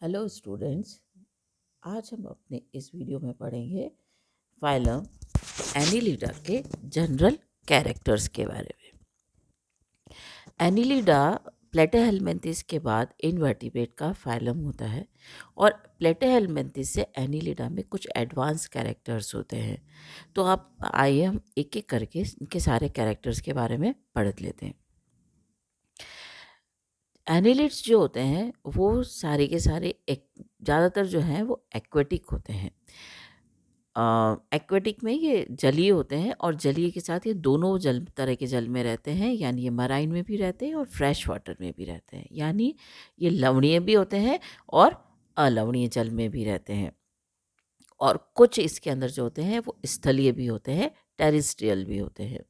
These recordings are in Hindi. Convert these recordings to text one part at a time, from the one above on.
Hello students. आज हम अपने इस वीडियो में पढ़ेंगे फाइलम एनिलिडा के जनरल कैरेक्टर्स के बारे में। एनिलिडा प्लेटेहेलमिन्थिस के बाद इनवर्टिब्रेट का फाइलम होता है और प्लेटेहेलमिन्थिस से एनिलिडा में कुछ एडवांस कैरेक्टर्स होते हैं। तो आप आइए हम एक एक करके इनके सारे कैरेक्टर्स के बारे में पढ़ लेते हैं। एनिलिड्स जो होते हैं वो सारे के सारे ज़्यादातर जो हैं वो एक्वेटिक होते हैं। एक्वेटिक में ये जलीय होते हैं और जलीय के साथ ये दोनों तरह के जल में रहते हैं, यानी ये मराइन में भी रहते हैं और फ्रेश वाटर में भी रहते हैं, यानी ये लवणीय भी होते हैं और अलवणीय जल में भी रहते हैं। और कुछ इसके अंदर जो होते हैं वो स्थलीय भी होते हैं, टेरेस्ट्रियल भी होते हैं।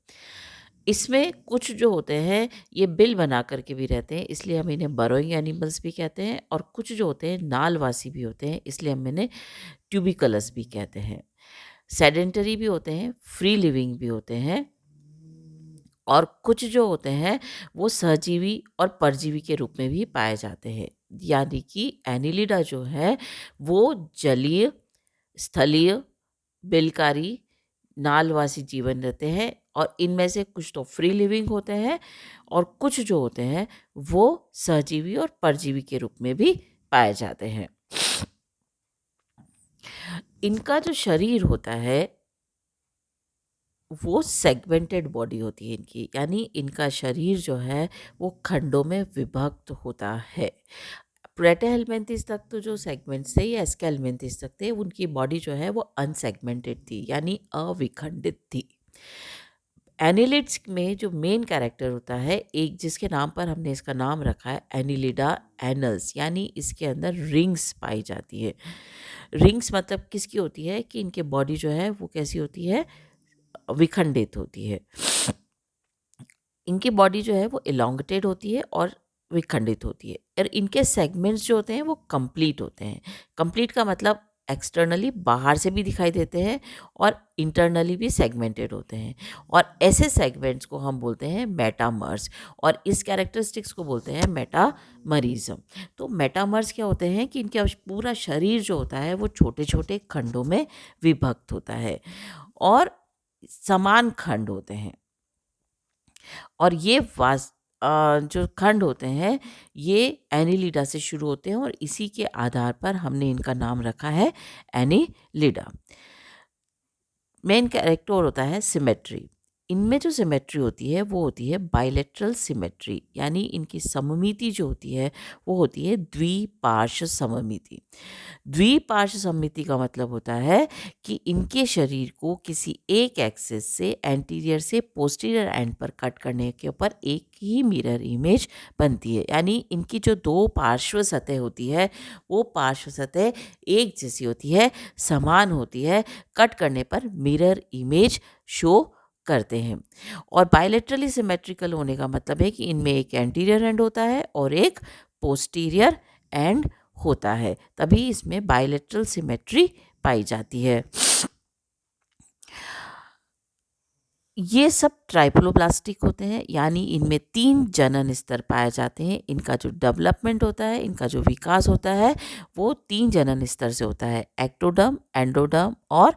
इसमें कुछ जो होते हैं ये बिल बना करके भी रहते हैं, इसलिए हम इन्हें बरोइंग एनिमल्स भी कहते हैं। और कुछ जो होते हैं नालवासी भी होते हैं, इसलिए हम इन्हें ट्यूबिकलस भी कहते हैं। सेडेंटरी भी होते हैं, फ्री लिविंग भी होते हैं, और कुछ जो होते हैं वो सहजीवी और परजीवी के रूप में भी पाए जाते हैं। यानी कि एनिलिडा जो है वो जलीय, स्थलीय, बिलकारी, नालवासी जीवन रहते हैं, और इनमें से कुछ तो फ्री लिविंग होते हैं और कुछ जो होते हैं वो सहजीवी और परजीवी के रूप में भी पाए जाते हैं। इनका जो शरीर होता है वो सेगमेंटेड बॉडी होती है इनकी, यानी इनका शरीर जो है वो खंडों में विभक्त होता है। प्लेटेहेलमिन्थिस तक तो जो सेगमेंट्स थे या एस्केलमिन्थिस तक थे, उनकी बॉडी जो है वो अनसेगमेंटेड थी, यानी अविखंडित थी। एनिलिड्स में जो मेन कैरेक्टर होता है, एक जिसके नाम पर हमने इसका नाम रखा है एनिलिडा एनल्स, यानी इसके अंदर रिंग्स पाई जाती है। रिंग्स मतलब किसकी होती है कि इनके बॉडी जो है वो कैसी होती है, विखंडित होती है। इनकी बॉडी जो है वो इलोंगेटेड होती है और विखंडित होती है, और इनके सेगमेंट्स जो होते हैं वो कंप्लीट होते हैं। कंप्लीट का मतलब एक्सटर्नली बाहर से भी दिखाई देते हैं और इंटरनली भी सेगमेंटेड होते हैं, और ऐसे सेगमेंट्स को हम बोलते हैं मेटामर्स, और इस कैरेक्टरिस्टिक्स को बोलते हैं मेटामरिज्म। तो मेटामर्स क्या होते हैं कि इनका पूरा शरीर जो होता है वो छोटे छोटे खंडों में विभक्त होता है और समान खंड होते हैं, और ये जो खंड होते हैं ये एनिलिडा से शुरू होते हैं, और इसी के आधार पर हमने इनका नाम रखा है एनिलिडा। मेन कैरेक्टर होता है सिमेट्री। इनमें जो सिमेट्री होती है वो होती है बाइलेटरल सिमेट्री, यानी इनकी सममिति जो होती है वो होती है द्विपार्श्व सममिति। द्विपार्श्व सममिति का मतलब होता है कि इनके शरीर को किसी एक एक्सिस से एंटीरियर से पोस्टीरियर एंड पर कट करने के ऊपर एक ही मिरर इमेज बनती है, यानी इनकी जो दो पार्श्व सतह होती है वो पार्श्व सतह एक जैसी होती है, समान होती है, कट करने पर मिरर इमेज शो करते हैं। और बायलेटरली सिमेट्रिकल होने का मतलब है कि इनमें एक एंटीरियर एंड होता है और एक पोस्टीरियर एंड होता है, तभी इसमें बायलेटरल सिमेट्री पाई जाती है। ये सब ट्राइप्लोप्लास्टिक होते हैं, यानी इनमें 3 जनन स्तर पाए जाते हैं। इनका जो डेवलपमेंट होता है, इनका जो विकास होता है वो 3 जनन स्तर से होता है, एक्टोडर्म, एंडोडर्म, और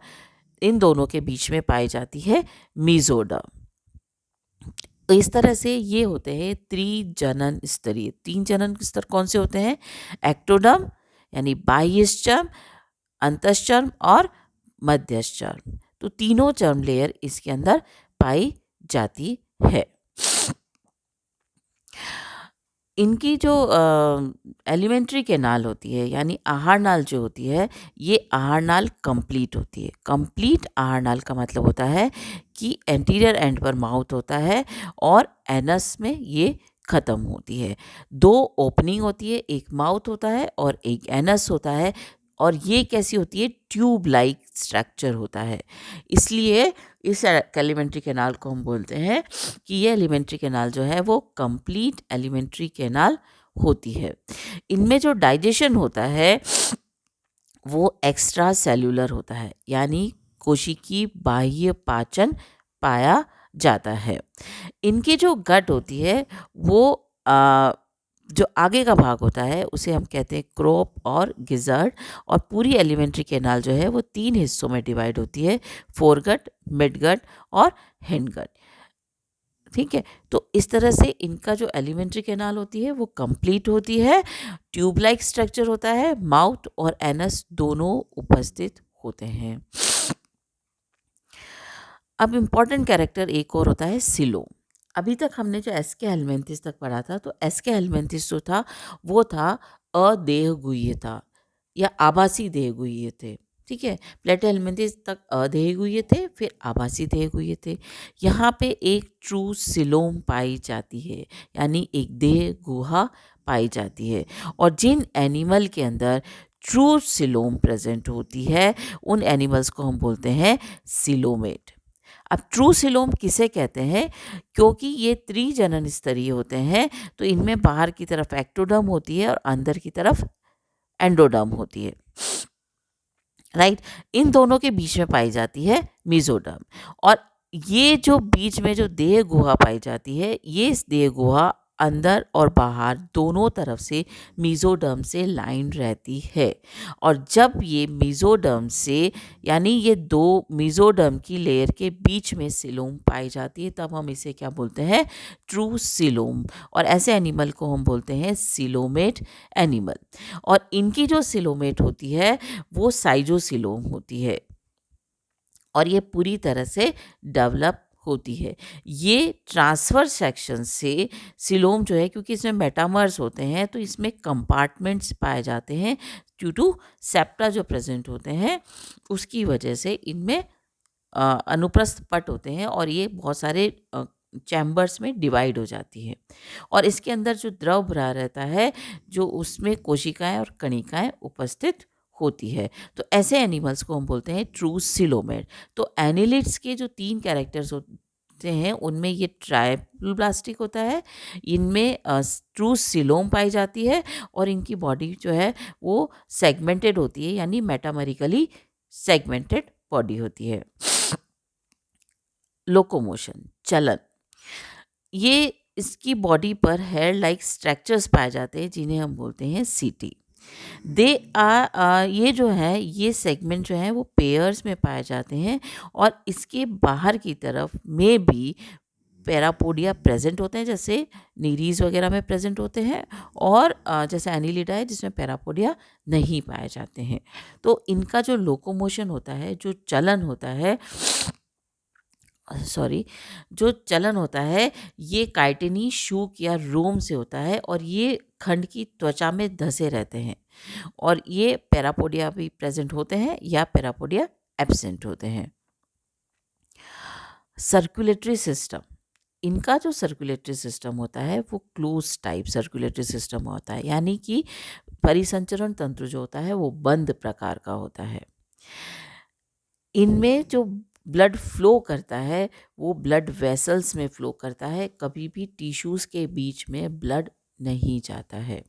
इन दोनों के बीच में पाई जाती है मीजोडर्म। तो इस तरह से ये होते हैं त्रिजनन स्तरीय। 3 जनन स्तर कौन से होते हैं, एक्टोडर्म यानी बाह्यश्चर्म, अंतश्चर्म और मध्यश्चर्म। तो तीनों चर्म लेयर इसके अंदर पाई जाती है। इनकी जो एलिमेंट्री कैनाल होती है, यानी आहार नाल जो होती है, ये आहार नाल कंप्लीट होती है। कंप्लीट आहार नाल का मतलब होता है कि एंटीरियर एंड पर माउथ होता है और एनस में ये ख़त्म होती है। 2 ओपनिंग होती है, एक माउथ होता है और एक एनस होता है, और ये कैसी होती है, ट्यूब लाइक स्ट्रक्चर होता है। इसलिए इस एलिमेंट्री कैनाल को हम बोलते हैं कि ये एलिमेंट्री कैनाल जो है वो कंप्लीट एलिमेंट्री कैनाल होती है। इनमें जो डाइजेशन होता है वो एक्स्ट्रा सेल्यूलर होता है, यानी कोशिकी बाह्य पाचन पाया जाता है। इनकी जो गट होती है वो जो आगे का भाग होता है उसे हम कहते हैं क्रोप और गिजर्ड। और पूरी एलिमेंट्री कैनाल जो है वो 3 हिस्सों में डिवाइड होती है, फोरगट, मिडगट और हिंडगट। ठीक है, तो इस तरह से इनका जो एलिमेंट्री कैनाल होती है वो कंप्लीट होती है। ट्यूब लाइक स्ट्रक्चर होता है, माउथ और एनस दोनों उपस्थित होते हैं। अब इम्पॉर्टेंट कैरेक्टर एक और होता है सिलोम। अभी तक हमने जो एस्के हेलमिंथिस तक पढ़ा था, तो एस्के हेलमिंथिस जो था वो था अदेहगुह्य था या आभासी देहगुह्य थे। ठीक है, प्लेटो हेलमिंथिस तक अदेहगुह्य थे, फिर आभासी देहगुह्य थे। यहाँ पे एक ट्रू सिलोम पाई जाती है, यानी एक देह गुहा पाई जाती है। और जिन एनिमल के अंदर ट्रू सिलोम प्रेजेंट होती है उन एनिमल्स को हम बोलते हैं सिलोमेट। अब ट्रू सिलोम किसे कहते हैं? क्योंकि ये त्रिजनन स्तरीय होते हैं, तो इनमें बाहर की तरफ एक्टोडर्म होती है और अंदर की तरफ एंडोडर्म होती है। राइट, इन दोनों के बीच में पाई जाती है मीजोडर्म। और ये जो बीच में जो देह गुहा पाई जाती है, ये इस देह गुहा अंदर और बाहर दोनों तरफ से मीजोडर्म से लाइन रहती है। और जब ये मीजोडर्म से, यानी ये दो मीजोडर्म की लेयर के बीच में सिलोम पाई जाती है, तब हम इसे क्या बोलते हैं? True coelom. और ऐसे एनिमल को हम बोलते हैं सिलोमेट एनिमल। और इनकी जो सिलोमेट होती है वो साइजोसिलोम होती है और ये पूरी तरह से डेवलप होती है। ये ट्रांसफर सेक्शन से सिलोम जो है, क्योंकि इसमें मेटामर्स होते हैं तो इसमें कंपार्टमेंट्स पाए जाते हैं ड्यू टू सेप्टा जो प्रेजेंट होते हैं उसकी वजह से इनमें अनुप्रस्थ पट होते हैं और ये बहुत सारे चैम्बर्स में डिवाइड हो जाती है। और इसके अंदर जो द्रव भरा रहता है, जो उसमें कोशिकाएं और कणिकाएं उपस्थित होती है। तो ऐसे एनिमल्स को हम बोलते हैं ट्रू सिलोमेट। तो एनिलिड्स के जो 3 कैरेक्टर्स होते हैं उनमें ये ट्राइप्लोब्लास्टिक होता है, इनमें ट्रू सिलोम पाई जाती है और इनकी बॉडी जो है वो सेगमेंटेड होती है, यानी मेटामरिकली सेगमेंटेड बॉडी होती है। लोकोमोशन, चलन, ये इसकी बॉडी पर हेयर लाइक स्ट्रक्चर्स पाए जाते हैं जिन्हें हम बोलते हैं सीटी। दे ये जो है, ये सेगमेंट जो है वो पेयर्स में पाए जाते हैं और इसके बाहर की तरफ में भी पैरापोडिया प्रेजेंट होते हैं, जैसे नीरीज वगैरह में प्रेजेंट होते हैं। और जैसे एनिलिडा है जिसमें पैरापोडिया नहीं पाए जाते हैं। तो इनका जो लोकोमोशन होता है, जो चलन होता है, सॉरी, जो चलन होता है ये काइटिनी शूक या रोम से होता है और ये खंड की त्वचा में धसे रहते हैं। और ये पैरापोडिया भी प्रेजेंट होते हैं या पैरापोडिया एब्सेंट होते हैं। सर्कुलेटरी सिस्टम, इनका जो सर्कुलेटरी सिस्टम होता है वो क्लोज टाइप सर्कुलेटरी सिस्टम होता है, यानी कि परिसंचरण तंत्र जो होता है वो बंद प्रकार का होता है। इनमें जो ब्लड फ्लो करता है वो ब्लड वेसल्स में फ्लो करता है, कभी भी टिश्यूज़ के बीच में ब्लड नहीं जाता है।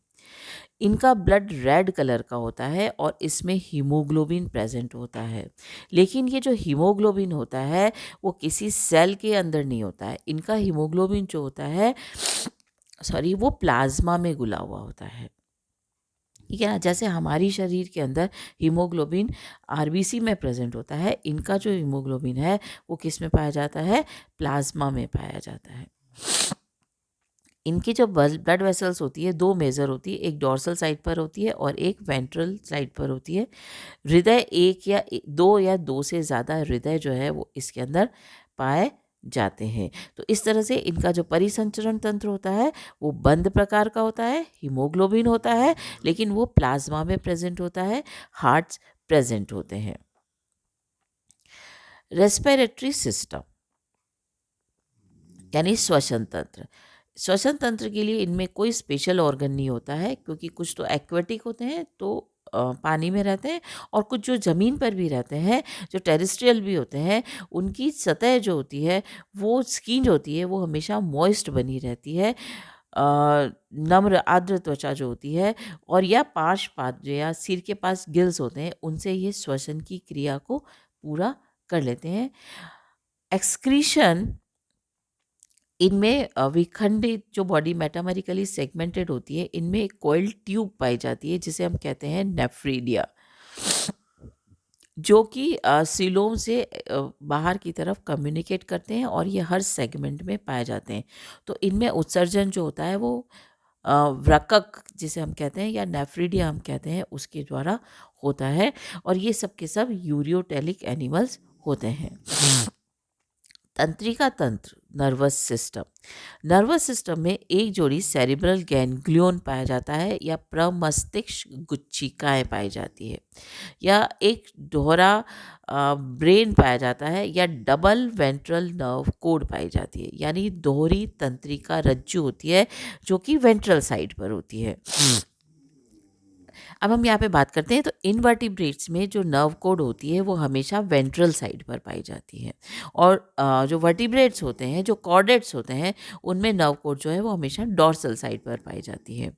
इनका ब्लड रेड कलर का होता है और इसमें हीमोग्लोबिन प्रेजेंट होता है। लेकिन ये जो हीमोग्लोबिन होता है वो किसी सेल के अंदर नहीं होता है। इनका हीमोग्लोबिन जो होता है, सॉरी, वो प्लाज्मा में घुला हुआ होता है। ठीक है ना, जैसे हमारी शरीर के अंदर हीमोग्लोबिन आरबीसी में प्रेजेंट होता है, इनका जो हीमोग्लोबिन है वो किस में पाया जाता है? प्लाज्मा में पाया जाता है। इनकी जो ब्लड वेसल्स होती है, 2 मेजर होती है, एक डॉर्सल साइड पर होती है और एक वेंट्रल साइड पर होती है। हृदय एक या 2 से ज़्यादा हृदय जो है वो इसके अंदर पाए जाते हैं। तो इस तरह से इनका जो परिसंचरण तंत्र होता है वो बंद प्रकार का होता है, हीमोग्लोबिन होता है लेकिन वो प्लाज्मा में प्रेजेंट होता है, हार्ट्स प्रेजेंट होते हैं। रेस्पिरेटरी सिस्टम यानी श्वसन तंत्र। श्वसन तंत्र के लिए इनमें कोई स्पेशल ऑर्गन नहीं होता है, क्योंकि कुछ तो एक्वेटिक होते हैं तो पानी में रहते हैं, और कुछ जो ज़मीन पर भी रहते हैं, जो टेरेस्ट्रियल भी होते हैं, उनकी सतह जो होती है, वो स्किन जो होती है वो हमेशा मॉइस्ट बनी रहती है। नम्र आर्द्र त्वचा जो होती है, और या पार्श्वपाद जो या सिर के पास गिल्स होते हैं, उनसे ये श्वसन की क्रिया को पूरा कर लेते हैं। एक्सक्रीशन इनमें विखंडित जो बॉडी मेटामेरिकली सेगमेंटेड होती है, इनमें एक कोइल ट्यूब पाई जाती है जिसे हम कहते हैं नेफ्रीडिया, जो कि सीलोम से बाहर की तरफ कम्युनिकेट करते हैं और ये हर सेगमेंट में पाए जाते हैं। तो इनमें उत्सर्जन जो होता है वो वृकक जिसे हम कहते हैं या नेफ्रीडिया हम कहते हैं उसके द्वारा होता है, और ये सब के सब यूरियोटेलिक एनिमल्स होते हैं। तंत्रिका तंत्र, नर्वस सिस्टम में एक जोड़ी सेरिब्रल गैंग्लियन पाया जाता है या प्रमस्तिष्क गुच्छिकाएं पाई जाती है, या एक दोहरा ब्रेन पाया जाता है, या डबल वेंट्रल नर्व कोड पाई जाती है, यानी दोहरी तंत्रिका रज्जु होती है जो कि वेंट्रल साइड पर होती है। अब हम यहाँ पे बात करते हैं तो इनवर्टिब्रेट्स में जो नर्व कोड होती है वो हमेशा वेंट्रल साइड पर पाई जाती है, और जो वर्टिब्रेट्स होते हैं, जो कॉर्डेट्स होते हैं, उनमें नर्व कोड जो है वो हमेशा डॉर्सल साइड पर पाई जाती है।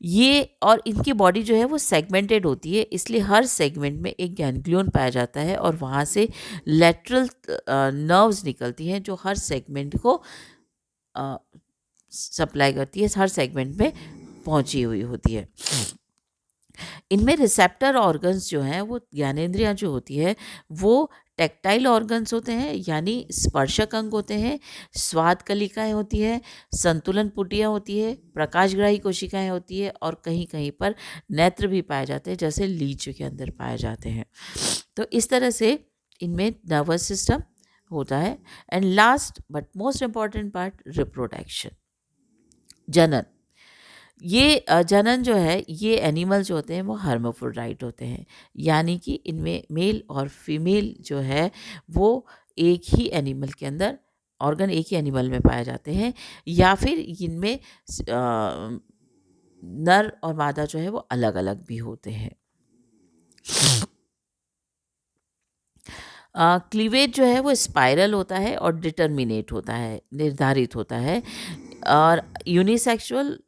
ये और इनकी बॉडी जो है वो सेगमेंटेड होती है, इसलिए हर सेगमेंट में एक गैंग्लियन पाया जाता है और वहाँ से लेटरल नर्व्स निकलती हैं जो हर सेगमेंट को सप्लाई करती है, हर सेगमेंट में पहुँची हुई होती है। इनमें रिसेप्टर ऑर्गन्स जो हैं वो ज्ञानेंद्रियाँ जो होती है वो टेक्टाइल ऑर्गन्स होते हैं, यानी स्पर्शक अंग होते हैं, स्वाद कलिकाएँ होती है, संतुलन पुटियाँ होती है, प्रकाशग्राही कोशिकाएं होती है, और कहीं कहीं पर नेत्र भी पाए जाते हैं जैसे लीच के अंदर पाए जाते हैं। तो इस तरह से इनमें नर्वस सिस्टम होता है। And last but most important part, reproduction, जनन। ये जनन जो है, ये एनिमल जो होते हैं वो हर्माफ्रोडाइट होते हैं, यानी कि इनमें मेल और फीमेल जो है वो एक ही एनिमल के अंदर, ऑर्गन एक ही एनिमल में पाए जाते हैं, या फिर इनमें नर और मादा जो है वो अलग अलग भी होते हैं। क्लीवेज जो है वो स्पाइरल होता है और डिटर्मिनेट होता है, निर्धारित होता है, और यूनिसेक्सुअल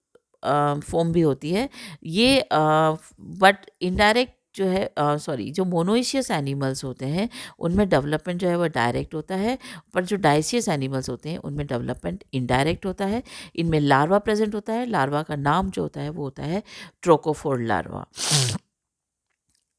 फॉर्म भी होती है ये, बट इनडायरेक्ट जो है, सॉरी, जो मोनोइशियस एनिमल्स होते हैं उनमें डेवलपमेंट जो है वो डायरेक्ट होता है, पर जो डाइशियस एनिमल्स होते हैं उनमें डेवलपमेंट इनडायरेक्ट होता है। इनमें लार्वा प्रेजेंट होता है, लार्वा का नाम जो होता है वो होता है ट्रोकोफोर लार्वा।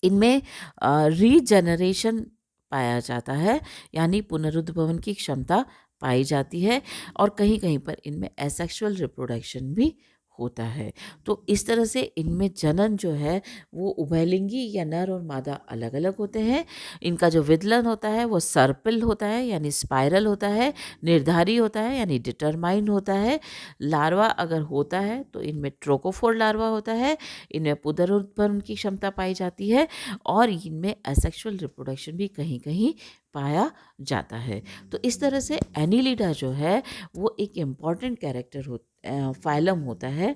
इनमें रीजनरेशन पाया जाता है, यानी पुनरुद्भवन की क्षमता पाई जाती है, और कहीं कहीं पर इनमें एसेक्सुअल रिप्रोडक्शन भी होता है। तो इस तरह से इनमें जनन जो है वो उभयलिंगी या नर और मादा अलग अलग होते हैं। इनका जो विदलन होता है वो सर्पिल होता है, यानी स्पाइरल होता है, निर्धारी होता है, यानी डिटरमाइंड होता है। लार्वा अगर होता है तो इनमें ट्रोकोफोर लार्वा होता है, इनमें पुनरुत्पन्न की क्षमता पाई जाती है, और इनमें एसेक्सुअल रिप्रोडक्शन भी कहीं कहीं पाया जाता है। तो इस तरह से एनिलिडा जो है वो एक इम्पॉर्टेंट कैरेक्टर फाइलम होता है।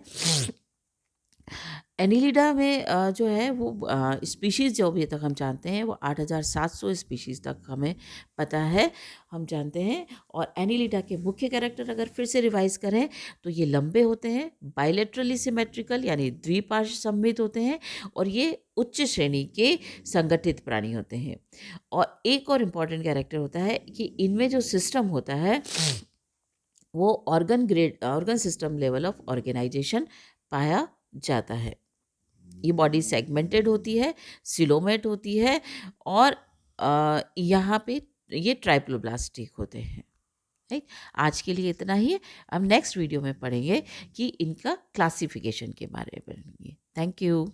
एनिलिडा में जो है वो स्पीशीज़ जो अभी तक हम जानते हैं वो 8700 स्पीशीज़ तक हमें पता है, हम जानते हैं। और एनिलिडा के मुख्य कैरेक्टर अगर फिर से रिवाइज करें तो ये लंबे होते हैं, बायलैटरली सिमेट्रिकल यानी द्विपार्श्व सममित होते हैं, और ये उच्च श्रेणी के संगठित प्राणी होते हैं। और एक और इम्पॉर्टेंट कैरेक्टर होता है कि इनमें जो सिस्टम होता है वो organ system level of organization पाया जाता है। ये बॉडी सेगमेंटेड होती है, सिलोमेट होती है, और यहाँ पे ये ट्राइप्लोब्लास्टिक होते हैं। राइट, आज के लिए इतना ही है। अब नेक्स्ट वीडियो में पढ़ेंगे कि इनका क्लासिफिकेशन के बारे में पढ़ेंगे। Thank you.